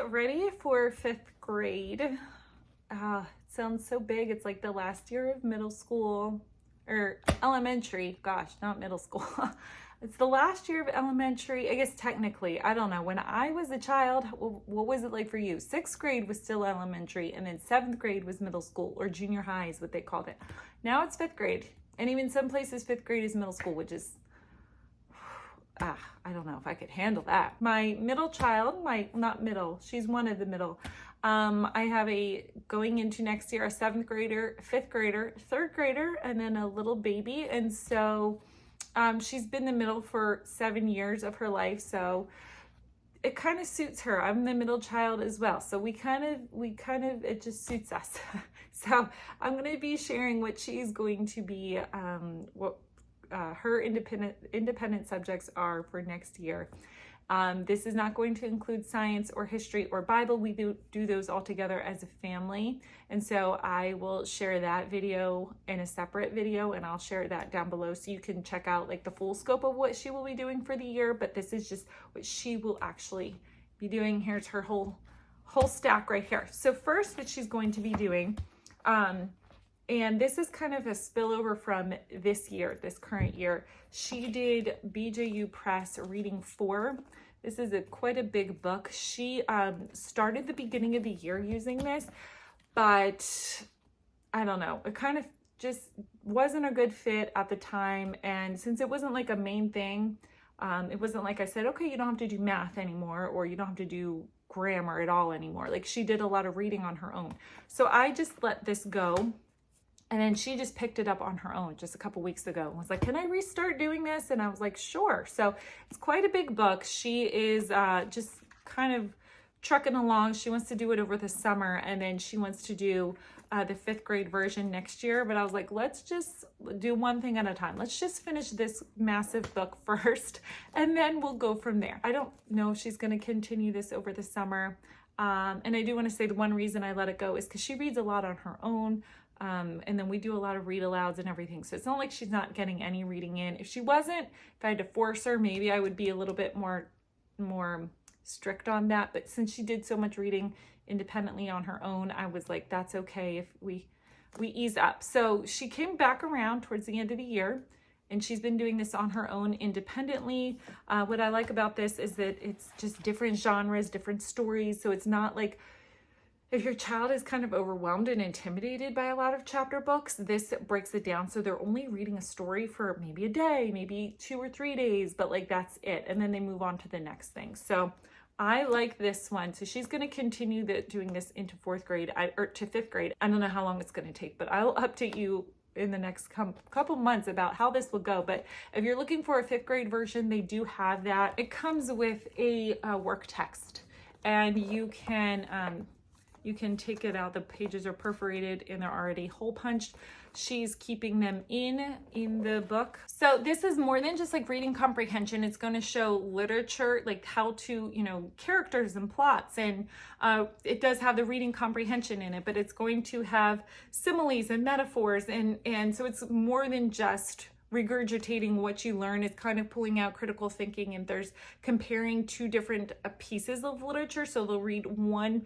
ready for 5th grade. It sounds so big. It's like the last year of middle school or elementary. Gosh, not middle school. It's the last year of elementary. I guess technically, I don't know. When I was a child, what was it like for you? 6th grade was still elementary, and then 7th grade was middle school, or junior high is what they called it. Now it's 5th grade. And even some places 5th grade is middle school, which is, I don't know if I could handle that. My middle child, not middle, she's one of the middle. I have going into next year, a 7th grader, 5th grader, 3rd grader, and then a little baby. And so she's been the middle for 7 years of her life. So it kind of suits her. I'm the middle child as well. So we kind of, it just suits us. So I'm going to be sharing what she's going to be, what her independent subjects are for next year. This is not going to include science or history or Bible. We do those all together as a family. And so I will share that video in a separate video, and I'll share that down below so you can check out like the full scope of what she will be doing for the year. But this is just what she will actually be doing. Here's her whole stack right here. So first, what she's going to be doing, and this is kind of a spillover from this year, this current year. She did BJU Press Reading 4. This is quite a big book. She started the beginning of the year using this, but I don't know. It kind of just wasn't a good fit at the time. And since it wasn't like a main thing, it wasn't like I said, okay, you don't have to do math anymore, or you don't have to do grammar at all anymore. Like, she did a lot of reading on her own. So I just let this go. And then she just picked it up on her own just a couple weeks ago and was like, can I restart doing this? And I was like, sure. So it's quite a big book. She is just kind of trucking along. She wants to do it over the summer, and then she wants to do the 5th grade version next year. But I was like, let's just do one thing at a time. Let's just finish this massive book first, and then we'll go from there. I don't know if she's going to continue this over the summer. And I do want to say the one reason I let it go is because she reads a lot on her own. And then we do a lot of read alouds and everything. So it's not like she's not getting any reading in. If she wasn't, if I had to force her, maybe I would be a little bit more strict on that. But since she did so much reading independently on her own, I was like, that's okay if we ease up. So she came back around towards the end of the year, and she's been doing this on her own independently. What I like about this is that it's just different genres, different stories. So it's not like, if your child is kind of overwhelmed and intimidated by a lot of chapter books, this breaks it down. So they're only reading a story for maybe a day, maybe 2 or 3 days, but like that's it. And then they move on to the next thing. So I like this one. So she's going to continue doing this into 4th grade or to 5th grade. I don't know how long it's going to take, but I'll update you in the next couple months about how this will go. But if you're looking for a 5th grade version, they do have that. It comes with a work text, and you can take it out. The pages are perforated and they're already hole punched. She's keeping them in the book. So this is more than just like reading comprehension. It's going to show literature, like how to, characters and plots. And it does have the reading comprehension in it, but it's going to have similes and metaphors. And so it's more than just regurgitating what you learn. Is kind of pulling out critical thinking, and there's comparing 2 different pieces of literature. So they'll read one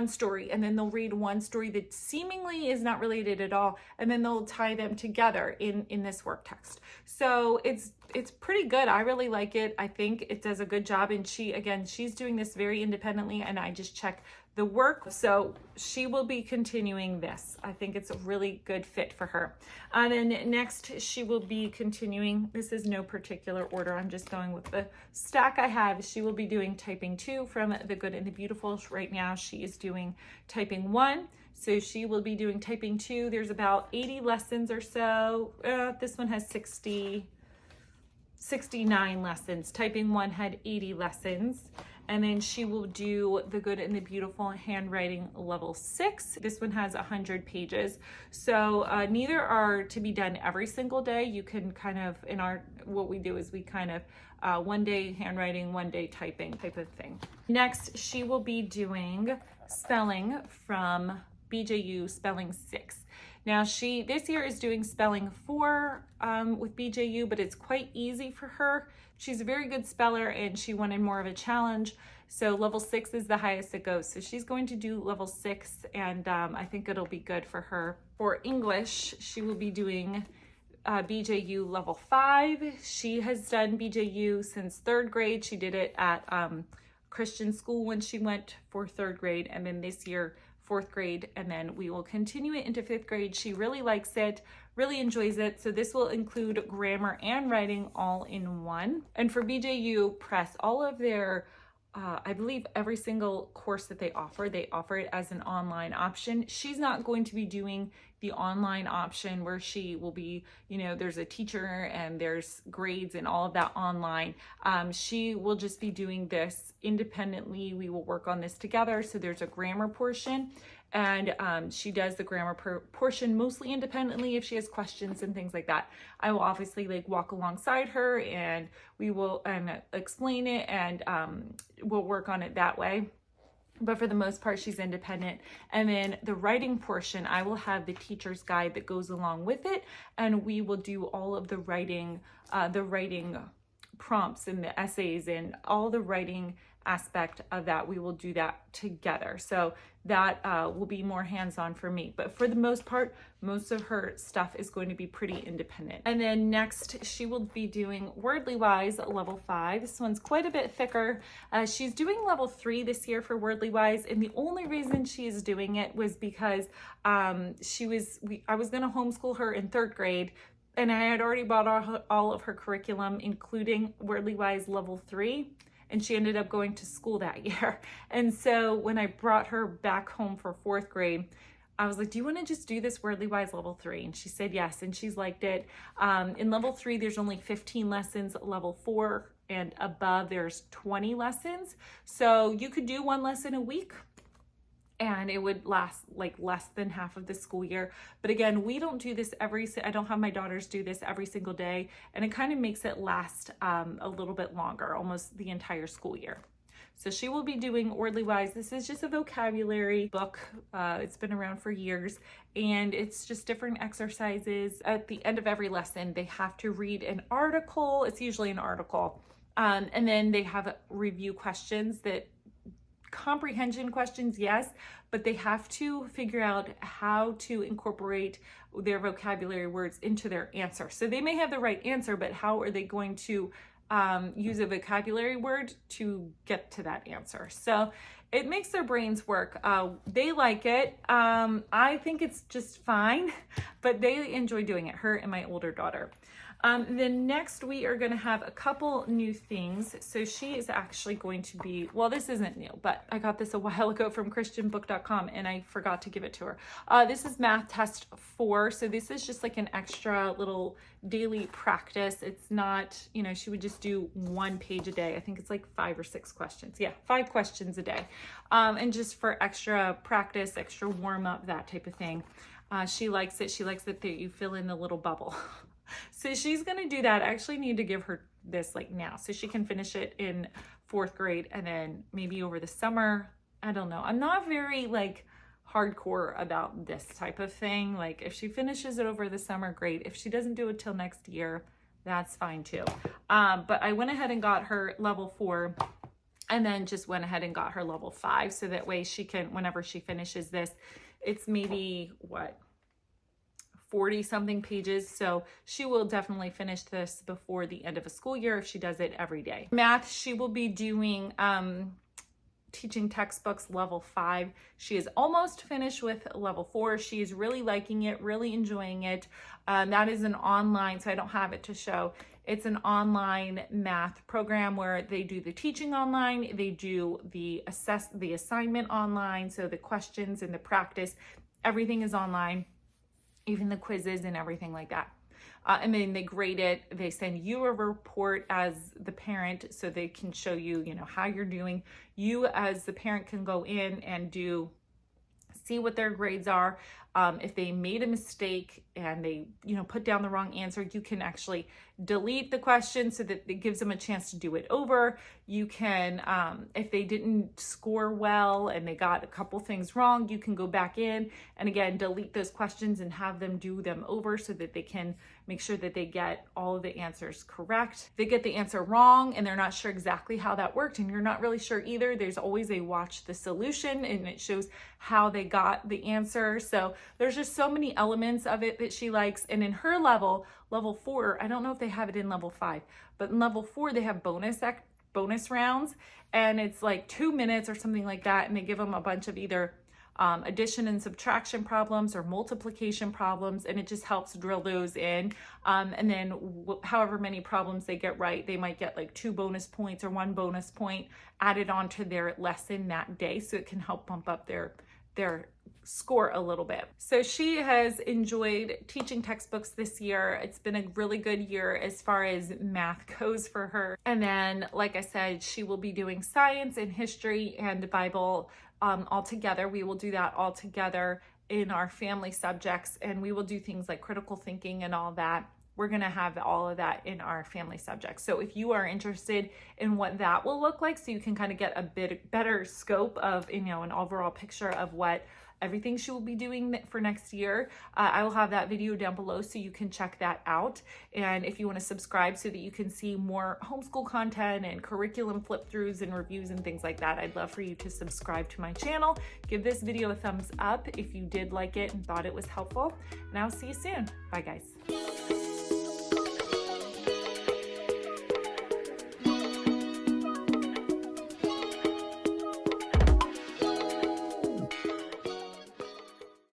story, and then they'll read one story that seemingly is not related at all, and then they'll tie them together in this work text. So it's pretty good. I really like it. I think it does a good job. And she's doing this very independently, and I just check the work. So she will be continuing this. I think it's a really good fit for her. And then next she will be continuing, this is no particular order, I'm just going with the stack I have. She will be doing typing 2 from The Good and the Beautiful. Right now she is doing typing 1. So she will be doing typing 2. There's about 80 lessons or so. This one has 69 lessons. Typing 1 had 80 lessons. And then she will do The Good and the Beautiful Handwriting Level 6. This one has 100 pages. So neither are to be done every single day. You can kind of, what we do is we kind of, one day handwriting, one day typing type of thing. Next, she will be doing spelling from BJU Spelling 6. Now this year is doing spelling 4 with BJU, but it's quite easy for her. She's a very good speller, and she wanted more of a challenge. So level 6 is the highest it goes. So she's going to do level 6, and I think it'll be good for her. For English, she will be doing BJU level 5. She has done BJU since 3rd grade. She did it at Christian school when she went for 3rd grade, and then this year 4th grade, and then we will continue it into 5th grade. She really likes it, really enjoys it. So this will include grammar and writing all in one. And for BJU Press, all of their I believe every single course that they offer it as an online option. She's not going to be doing the online option where she will be, you know, there's a teacher and there's grades and all of that online. She will just be doing this independently. We will work on this together. So there's a grammar portion, and she does the grammar portion mostly independently if she has questions and things like that. I will obviously like walk alongside her, and we will explain it, and we'll work on it that way. But for the most part, she's independent. And then the writing portion, I will have the teacher's guide that goes along with it, and we will do all of the writing prompts and the essays and all the writing aspect of that. We will do that together. So that will be more hands-on for me. But for the most part, most of her stuff is going to be pretty independent. And then next, she will be doing Worldy Wise level 5. This one's quite a bit thicker. She's doing level 3 this year for Worldy Wise, and the only reason she is doing it was because I was going to homeschool her in 3rd grade, and I had already bought all of her curriculum, including Worldy Wise level 3. And she ended up going to school that year. And so when I brought her back home for 4th grade, I was like, do you want to just do this Worldy Wise level 3? And she said yes, and she's liked it. In level 3, there's only 15 lessons. Level 4 and above, there's 20 lessons. So you could do 1 lesson a week, and it would last like less than half of the school year. But again, we don't do this I don't have my daughters do this every single day, and it kind of makes it last a little bit longer, almost the entire school year. So she will be doing Worldy Wise. This is just a vocabulary book. It's been around for years, and it's just different exercises. At the end of every lesson, they have to read an article. It's usually an article. And then they have review questions that comprehension questions, yes, but they have to figure out how to incorporate their vocabulary words into their answer. So they may have the right answer, but how are they going to use a vocabulary word to get to that answer? So it makes their brains work. They like it. I think it's just fine, but they enjoy doing it, her and my older daughter. Then next we are going to have a couple new things. So she is actually going to be, well, this isn't new, but I got this a while ago from christianbook.com and I forgot to give it to her. This is math test 4. So this is just like an extra little daily practice. It's not, you know, she would just do 1 page a day. I think it's like 5 or 6 questions. Yeah, 5 questions a day. And just for extra practice, extra warm up, that type of thing. She likes it. She likes it that you fill in the little bubble. So she's going to do that. I actually need to give her this like now so she can finish it in 4th grade, and then maybe over the summer. I don't know. I'm not very like hardcore about this type of thing. Like if she finishes it over the summer, great. If she doesn't do it till next year, that's fine too. But I went ahead and got her level 4, and then just went ahead and got her level 5. So that way she can, whenever she finishes this, it's maybe what, 40 something pages. So she will definitely finish this before the end of a school year if she does it every day. Math, she will be doing teaching textbooks level 5. She is almost finished with level 4. She is really liking it, really enjoying it. That is an online, so I don't have it to show. It's an online math program where they do the teaching online, they do the assignment online, so the questions and the practice, everything is online. Even the quizzes and everything like that. And then they grade it. They send you a report as the parent so they can show you, you know, how you're doing. You as the parent can go in and see what their grades are. If they made a mistake and they, put down the wrong answer, you can actually delete the question so that it gives them a chance to do it over. You can, if they didn't score well and they got a couple things wrong, you can go back in and again, delete those questions and have them do them over so that they can make sure that they get all of the answers correct. If they get the answer wrong and they're not sure exactly how that worked and you're not really sure either, there's always a watch the solution and it shows how they got the answer. So there's just so many elements of it that she likes. And in her level 4, I don't know if they have it in level 5, but in level 4, they have bonus rounds, and it's like 2 minutes or something like that. And they give them a bunch of either addition and subtraction problems or multiplication problems, and it just helps drill those in. And then however many problems they get right, they might get like 2 bonus points or 1 bonus point added onto their lesson that day. So it can help bump up their score a little bit. So she has enjoyed teaching textbooks this year. It's been a really good year as far as math goes for her. And then, like I said, she will be doing science and history and the Bible all together. We will do that all together in our family subjects, and we will do things like critical thinking and all that. We're going to have all of that in our family subjects. So if you are interested in what that will look like, so you can kind of get a bit better scope of, an overall picture of what everything she will be doing for next year, I will have that video down below so you can check that out. And if you want to subscribe so that you can see more homeschool content and curriculum flip throughs and reviews and things like that, I'd love for you to subscribe to my channel. Give this video a thumbs up if you did like it and thought it was helpful. And I'll see you soon. Bye guys.